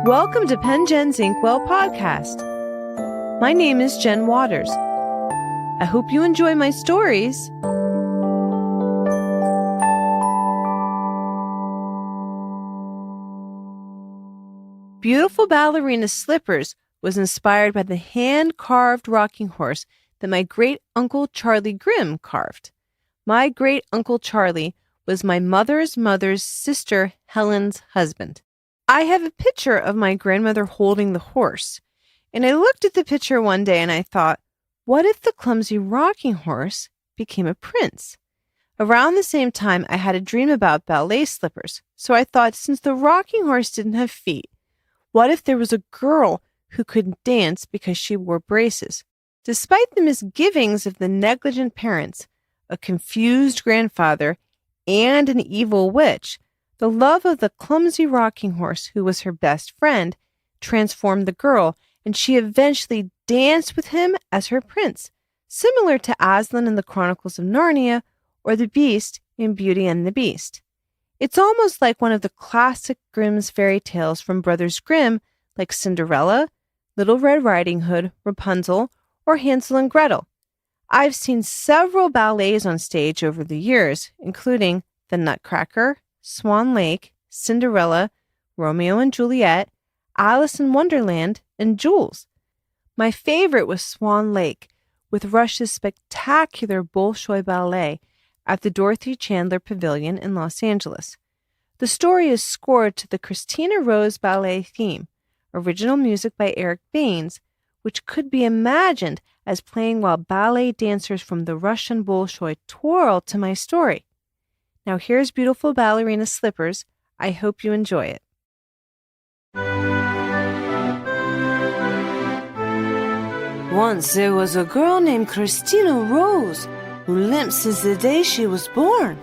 Welcome to Penn Jen's Inkwell podcast. My name is Jen Waters. I hope you enjoy my stories. Beautiful Ballerina Slippers was inspired by the hand-carved rocking horse that my great-uncle Charlie Grimm carved. My great-uncle Charlie was my mother's sister Helen's husband. I have a picture of my grandmother holding the horse, and I looked at the picture one day and I thought, what if the clumsy rocking horse became a prince? Around the same time, I had a dream about ballet slippers, so I thought, since the rocking horse didn't have feet, what if there was a girl who couldn't dance because she wore braces? Despite the misgivings of the negligent parents, a confused grandfather, and an evil witch, the love of the clumsy rocking horse, who was her best friend, transformed the girl, and she eventually danced with him as her prince, similar to Aslan in the Chronicles of Narnia or the Beast in Beauty and the Beast. It's almost like one of the classic Grimm's fairy tales from Brothers Grimm, like Cinderella, Little Red Riding Hood, Rapunzel, or Hansel and Gretel. I've seen several ballets on stage over the years, including The Nutcracker, Swan Lake, Cinderella, Romeo and Juliet, Alice in Wonderland, and Jules. My favorite was Swan Lake, with Rush's spectacular Bolshoi Ballet at the Dorothy Chandler Pavilion in Los Angeles. The story is scored to the Christina Rose ballet theme, original music by Eric Baines, which could be imagined as playing while ballet dancers from the Russian Bolshoi twirl to my story. Now here's beautiful Ballerina Slippers. I hope you enjoy it. Once there was a girl named Christina Rose who limped since the day she was born.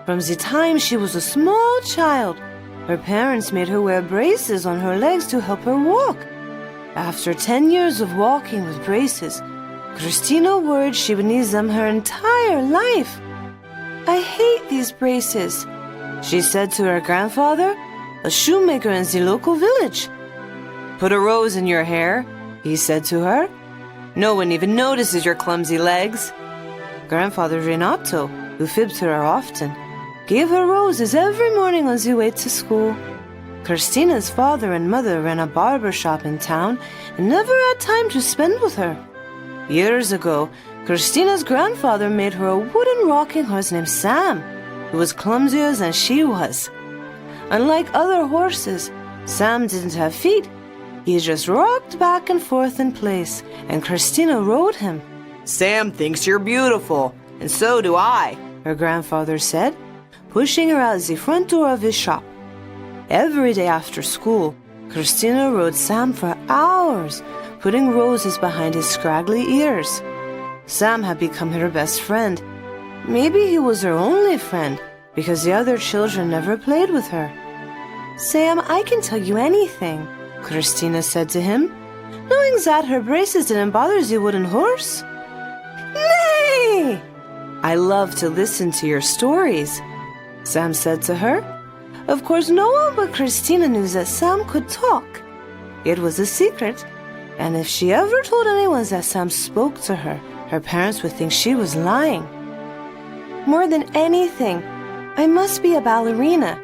From the time she was a small child, her parents made her wear braces on her legs to help her walk. After 10 years of walking with braces, Christina worried she would need them her entire life. I hate these braces, she said to her grandfather, a shoemaker in the local village. Put a rose in your hair, he said to her. No one even notices your clumsy legs. Grandfather Renato, who fibbed to her often, gave her roses every morning on the way to school. Christina's father and mother ran a barbershop in town and never had time to spend with her. Years ago, Christina's grandfather made her a wooden rocking horse named Sam, who was clumsier than she was. Unlike other horses, Sam didn't have feet. He just rocked back and forth in place, and Christina rode him. Sam thinks you're beautiful, and so do I, her grandfather said, pushing her out the front door of his shop. Every day after school, Christina rode Sam for hours, putting roses behind his scraggly ears. Sam had become her best friend. Maybe he was her only friend, because the other children never played with her. Sam, I can tell you anything, Christina said to him, knowing that her braces didn't bother the wooden horse. Nay! I love to listen to your stories, Sam said to her. Of course, no one but Christina knew that Sam could talk. It was a secret, and if she ever told anyone that Sam spoke to her, her parents would think she was lying. More than anything, I must be a ballerina,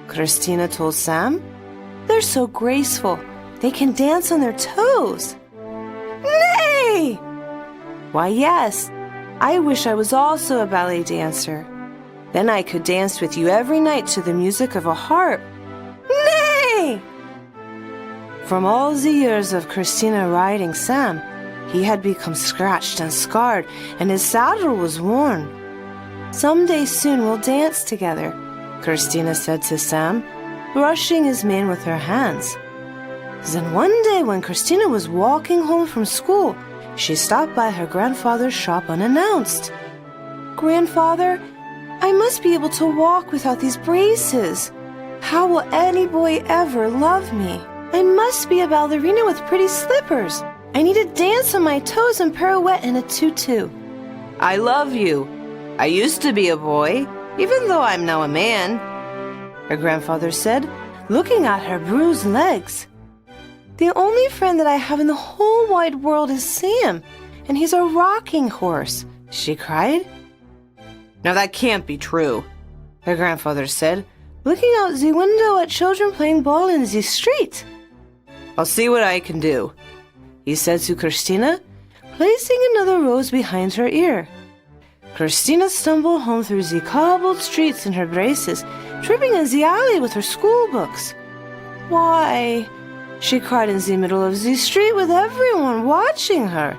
Christina told Sam. They're so graceful. They can dance on their toes. Nay! Why, yes. I wish I was also a ballet dancer. Then I could dance with you every night to the music of a harp. Nay! From all the years of Christina riding Sam, he had become scratched and scarred, and his saddle was worn. Someday soon we'll dance together, Christina said to Sam, brushing his mane with her hands. Then one day when Christina was walking home from school, she stopped by her grandfather's shop unannounced. Grandfather, I must be able to walk without these braces. How will any boy ever love me? I must be a ballerina with pretty slippers. I need to dance on my toes and pirouette in a tutu. I love you. I used to be a boy, even though I'm now a man, her grandfather said, looking at her bruised legs. "The only friend that I have in the whole wide world is Sam, and he's a rocking horse," she cried. "Now that can't be true," her grandfather said, looking out the window at children playing ball in the street. "I'll see what I can do," he said to Christina, placing another rose behind her ear. Christina stumbled home through the cobbled streets in her braces, tripping in the alley with her school books. "Why?" she cried in the middle of the street with everyone watching her.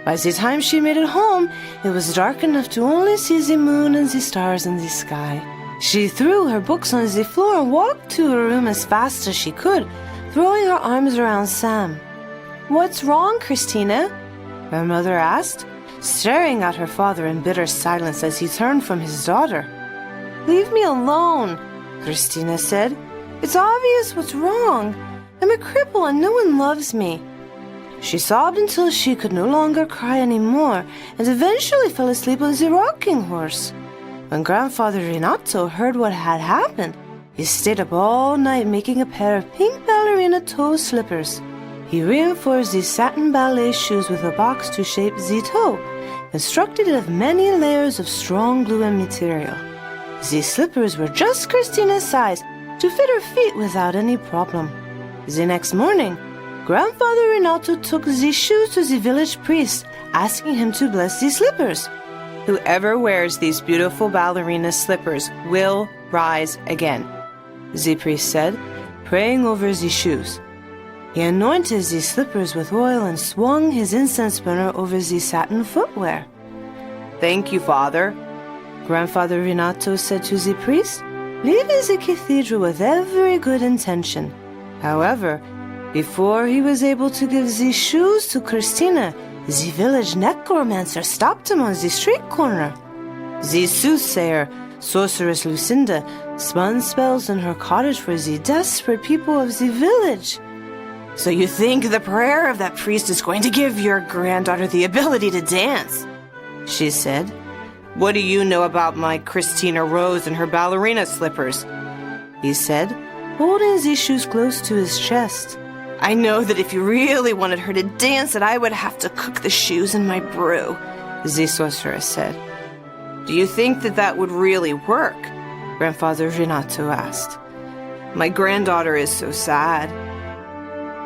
By the time she made it home, it was dark enough to only see the moon and the stars in the sky. She threw her books on the floor and walked to her room as fast as she could, throwing her arms around Sam. "What's wrong, Christina?" her mother asked, staring at her father in bitter silence as he turned from his daughter. "Leave me alone," Christina said. "It's obvious what's wrong. I'm a cripple and no one loves me." She sobbed until she could no longer cry anymore and eventually fell asleep on the rocking horse. When Grandfather Renato heard what had happened, he stayed up all night making a pair of pink ballerina toe slippers. He reinforced the satin ballet shoes with a box to shape the toe, constructed of many layers of strong glue and material. The slippers were just Christina's size to fit her feet without any problem. The next morning, Grandfather Renato took the shoes to the village priest, asking him to bless the slippers. "Whoever wears these beautiful ballerina slippers will rise again," the priest said, praying over the shoes. He anointed the slippers with oil and swung his incense burner over the satin footwear. "Thank you, Father," Grandfather Renato said to the priest, leaving the cathedral with every good intention. However, before he was able to give the shoes to Christina, the village necromancer stopped him on the street corner. The soothsayer, Sorceress Lucinda, spun spells in her cottage for the desperate people of the village. "So you think the prayer of that priest is going to give your granddaughter the ability to dance?" she said. "What do you know about my Christina Rose and her ballerina slippers?" he said, holding these shoes close to his chest. "I know that if you really wanted her to dance, that I would have to cook the shoes in my brew," the sorceress said. "Do you think that that would really work?" Grandfather Renato asked. "My granddaughter is so sad."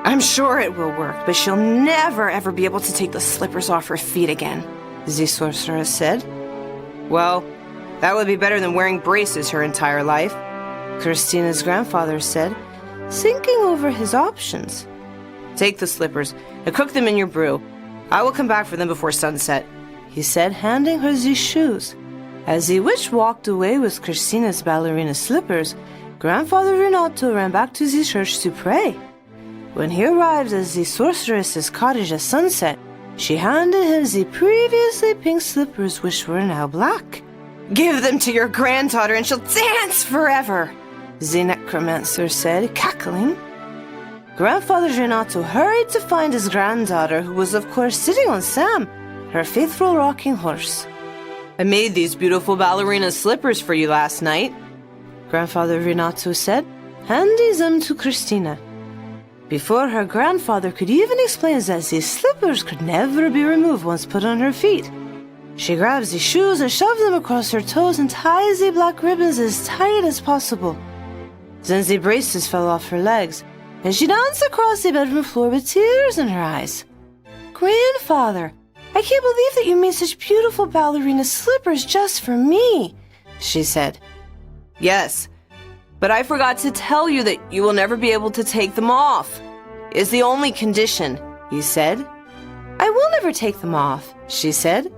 "I'm sure it will work, but she'll never ever be able to take the slippers off her feet again," the sorceress said. "Well, that would be better than wearing braces her entire life," Christina's grandfather said, thinking over his options. "Take the slippers and cook them in your brew. I will come back for them before sunset," he said, handing her the shoes. As the witch walked away with Christina's ballerina slippers, Grandfather Renato ran back to the church to pray. When he arrived at the sorceress's cottage at sunset, she handed him the previously pink slippers, which were now black. "Give them to your granddaughter and she'll dance forever," the necromancer said, cackling. Grandfather Renato hurried to find his granddaughter, who was of course sitting on Sam, her faithful rocking horse. "I made these beautiful ballerina slippers for you last night," Grandfather Renato said, handing them to Christina. Before her grandfather could even explain that these slippers could never be removed once put on her feet, she grabbed the shoes and shoved them across her toes and tied the black ribbons as tight as possible. Then the braces fell off her legs, and she danced across the bedroom floor with tears in her eyes. "Grandfather, I can't believe that you made such beautiful ballerina slippers just for me," she said. "Yes, but I forgot to tell you that you will never be able to take them off. It's the only condition," he said. "I will never take them off," she said.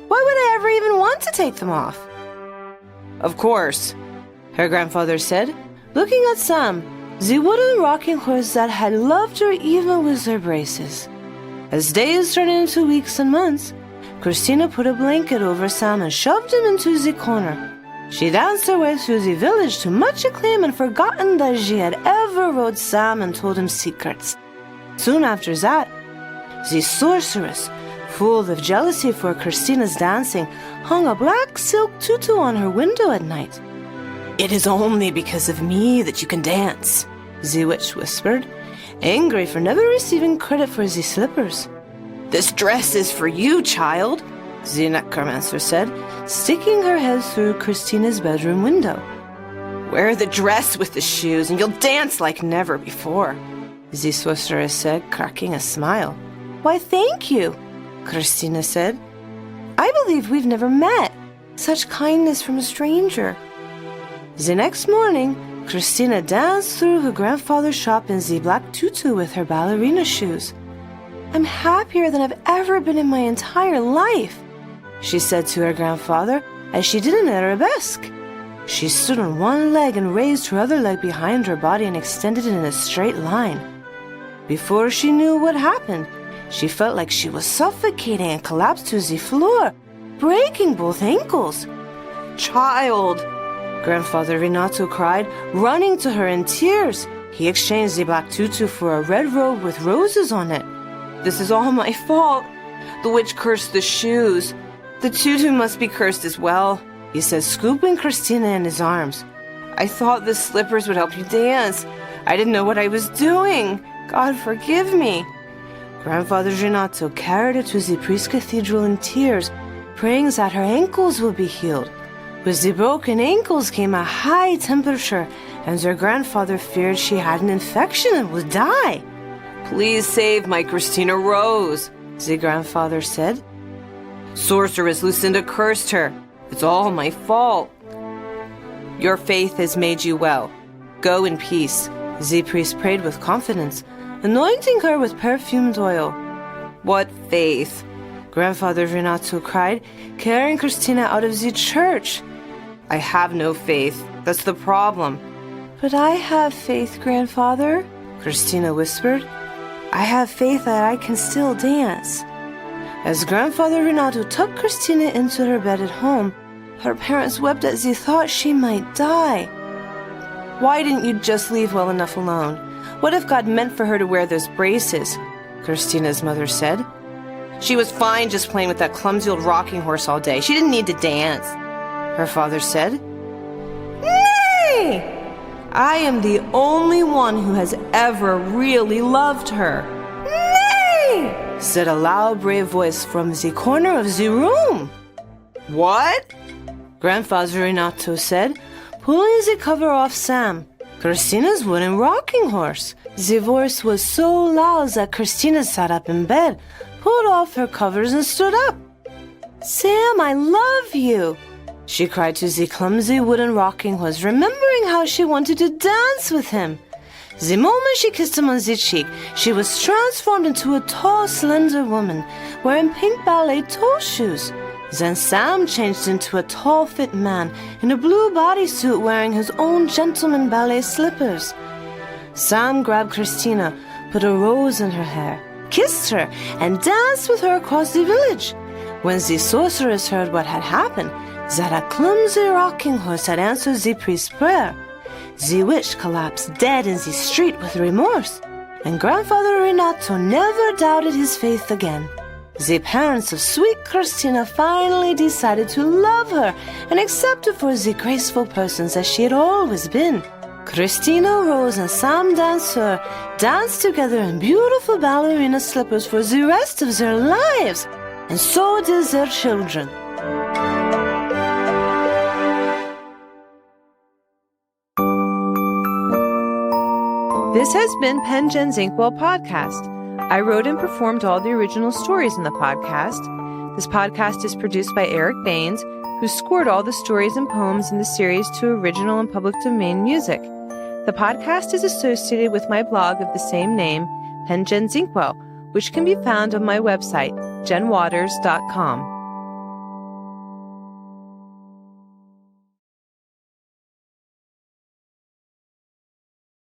"Why would I ever even want to take them off?" "Of course," her grandfather said, looking at Sam, the wooden rocking horse that had loved her even with her braces. As days turned into weeks and months, Christina put a blanket over Sam and shoved him into the corner. She danced her way through the village to much acclaim and forgotten that she had ever rode Sam and told him secrets. Soon after that, the sorceress, full of jealousy for Christina's dancing, hung a black silk tutu on her window at night. "It is only because of me that you can dance," the witch whispered, angry for never receiving credit for the slippers. "This dress is for you, child," the necromancer said, sticking her head through Christina's bedroom window. "Wear the dress with the shoes, and you'll dance like never before," the sorceress said, cracking a smile. "Why, thank you," Christina said. "I believe we've never met. Such kindness from a stranger." The next morning, Christina danced through her grandfather's shop in the black tutu with her ballerina shoes. "I'm happier than I've ever been in my entire life," she said to her grandfather as she did an arabesque. She stood on one leg and raised her other leg behind her body and extended it in a straight line. Before she knew what happened, she felt like she was suffocating and collapsed to the floor, breaking both ankles. "Child!" Grandfather Renato cried, running to her in tears. He exchanged the black tutu for a red robe with roses on it. "This is all my fault. The witch cursed the shoes. The tutu must be cursed as well," he said, scooping Christina in his arms. "I thought the slippers would help you dance. I didn't know what I was doing. God forgive me." Grandfather Renato carried her to the priest's cathedral in tears, praying that her ankles would be healed. With the broken ankles came a high temperature, and her grandfather feared she had an infection and would die. "Please save my Christina Rose," the grandfather said. "Sorceress Lucinda cursed her. It's all my fault." "Your faith has made you well. Go in peace," the priest prayed with confidence, anointing her with perfumed oil. "What faith?" Grandfather Renato cried, carrying Christina out of the church. "I have no faith. That's the problem." "But I have faith, Grandfather," Christina whispered. "I have faith that I can still dance." As Grandfather Renato took Christina into her bed at home, her parents wept as they thought she might die. "Why didn't you just leave well enough alone? What if God meant for her to wear those braces?" Christina's mother said. "She was fine just playing with that clumsy old rocking horse all day. She didn't need to dance," her father said. "Nay! I am the only one who has ever really loved her." "Nay!" said a loud, brave voice from the corner of the room. "What?" Grandfather Renato said, pulling the cover off Sam, Christina's wooden rocking horse. The voice was so loud that Christina sat up in bed, pulled off her covers, and stood up. "Sam, I love you," she cried to the clumsy wooden rocking horse, remembering how she wanted to dance with him. The moment she kissed him on the cheek, she was transformed into a tall, slender woman, wearing pink ballet toe shoes. Then Sam changed into a tall, fit man in a blue bodysuit wearing his own gentleman ballet slippers. Sam grabbed Christina, put a rose in her hair, kissed her, and danced with her across the village. When the sorceress heard what had happened, that a clumsy rocking horse had answered the priest's prayer, the witch collapsed dead in the street with remorse, and Grandfather Renato never doubted his faith again. The parents of sweet Christina finally decided to love her and accept her for the graceful person that she had always been. Christina Rose and Sam Dancer danced together in beautiful ballerina slippers for the rest of their lives, and so did their children. This has been Pengen's Inkwell Podcast. I wrote and performed all the original stories in the podcast. This podcast is produced by Eric Baines, who scored all the stories and poems in the series to original and public domain music. The podcast is associated with my blog of the same name, Pengen's Inkwell, which can be found on my website, jenwaters.com.